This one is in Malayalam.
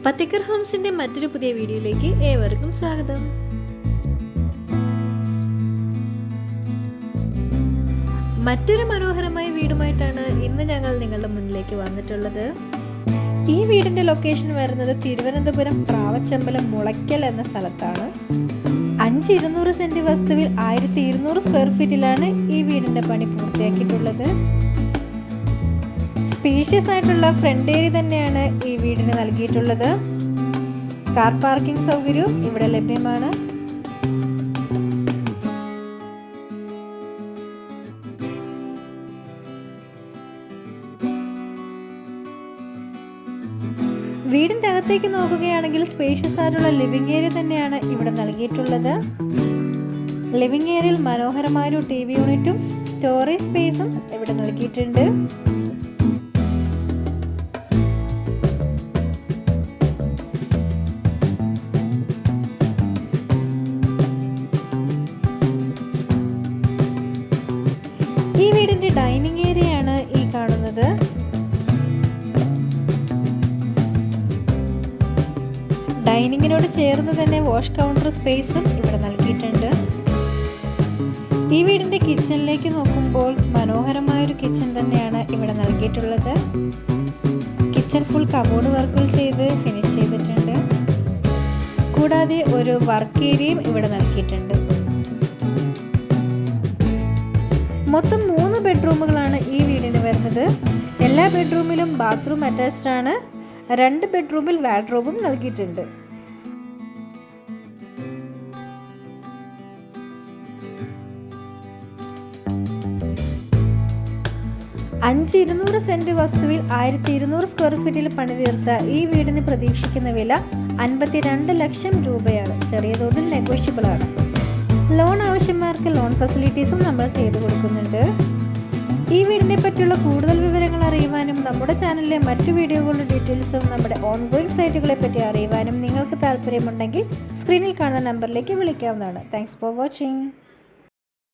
പത്തിക്കർ ഹോംസിന്റെ മറ്റൊരു പുതിയ വീഡിയോയിലേക്ക് ഏവർക്കും സ്വാഗതം. മറ്റൊരു മനോഹരമായ വീടുമായിട്ടാണ് ഇന്ന് ഞങ്ങൾ നിങ്ങളുടെ മുന്നിലേക്ക് വന്നിട്ടുള്ളത്. ഈ വീടിന്റെ ലൊക്കേഷൻ വരുന്നത് തിരുവനന്തപുരം പ്രാവച്ചമ്പലം മുളയ്ക്കൽ എന്ന സ്ഥലത്താണ്. 5,200 സെന്റ് വസ്തുവിൽ 1,200 സ്ക്വയർ ഫീറ്റിലാണ് ഈ വീടിന്റെ പണി പൂർത്തിയാക്കിയിട്ടുള്ളത്. സ്പേഷ്യസ് ആയിട്ടുള്ള ഫ്രണ്ട് ഏരിയ തന്നെയാണ് ഈ വീടിന് നൽകിയിട്ടുള്ളത്. കാർ പാർക്കിംഗ് സൗകര്യവും ഇവിടെ ലഭ്യമാണ്. വീടിന്റെ അകത്തേക്ക് നോക്കുകയാണെങ്കിൽ സ്പേഷ്യസ് ആയിട്ടുള്ള ലിവിംഗ് ഏരിയ തന്നെയാണ് ഇവിടെ നൽകിയിട്ടുള്ളത്. ലിവിംഗ് ഏരിയയിൽ മനോഹരമായ ഒരു TV യൂണിറ്റും സ്റ്റോറേജ് സ്പേസും ഇവിടെ നൽകിയിട്ടുണ്ട്. ഈ വീടിന്റെ ഡൈനിങ് ഏരിയയാണ് ഈ കാണുന്നത്. ഡൈനിങ്ങിനോട് ചേർന്ന് തന്നെ വാഷ് കൗണ്ടർ സ്പേസും ഇവിടെ നൽകിയിട്ടുണ്ട്. ഈ വീടിന്റെ കിച്ചണിലേക്ക് നോക്കുമ്പോൾ മനോഹരമായൊരു കിച്ചൺ തന്നെയാണ് ഇവിടെ നൽകിയിട്ടുള്ളത്. കിച്ചൺ ഫുൾ കബോർഡ് വർക്കുകൾ ചെയ്ത് ഫിനിഷ് ചെയ്തിട്ടുണ്ട്. കൂടാതെ ഒരു വർക്ക് ഏരിയയും ഇവിടെ നൽകിയിട്ടുണ്ട്. മൊത്തം 3 ബെഡ്റൂമുകളാണ് ഈ വീടിന് വരുന്നത്. എല്ലാ ബെഡ്റൂമിലും ബാത്റൂം അറ്റാച്ച്ഡ് ആണ്. 2 ബെഡ്റൂമിൽ വാർഡ്രോബും നൽകിയിട്ടുണ്ട്. $5,200 സെന്റ് വസ്തുവിൽ 1,200 സ്ക്വയർ ഫീറ്റിൽ പണിതീർത്ത ഈ വീടിന് പ്രതീക്ഷിക്കുന്ന വില 52 ലക്ഷം രൂപയാണ്. ചെറിയ തോതിൽ നെഗോഷ്യബിൾ ആണ്. ലോൺ ആവശ്യക്കാർക്ക് ലോൺ ഫെസിലിറ്റീസും നമ്മൾ ചെയ്തു കൊടുക്കുന്നുണ്ട്. ഈ വീടിനെ പറ്റിയുള്ള കൂടുതൽ വിവരങ്ങൾ അറിയുവാനും നമ്മുടെ ചാനലിലെ മറ്റു വീഡിയോകളുടെ ഡീറ്റെയിൽസും നമ്മുടെ ഓൺഗോയിങ് സൈറ്റുകളെ പറ്റി അറിയുവാനും നിങ്ങൾക്ക് താല്പര്യമുണ്ടെങ്കിൽ സ്ക്രീനിൽ കാണുന്ന നമ്പറിലേക്ക് വിളിക്കാവുന്നതാണ്. Thanks for watching.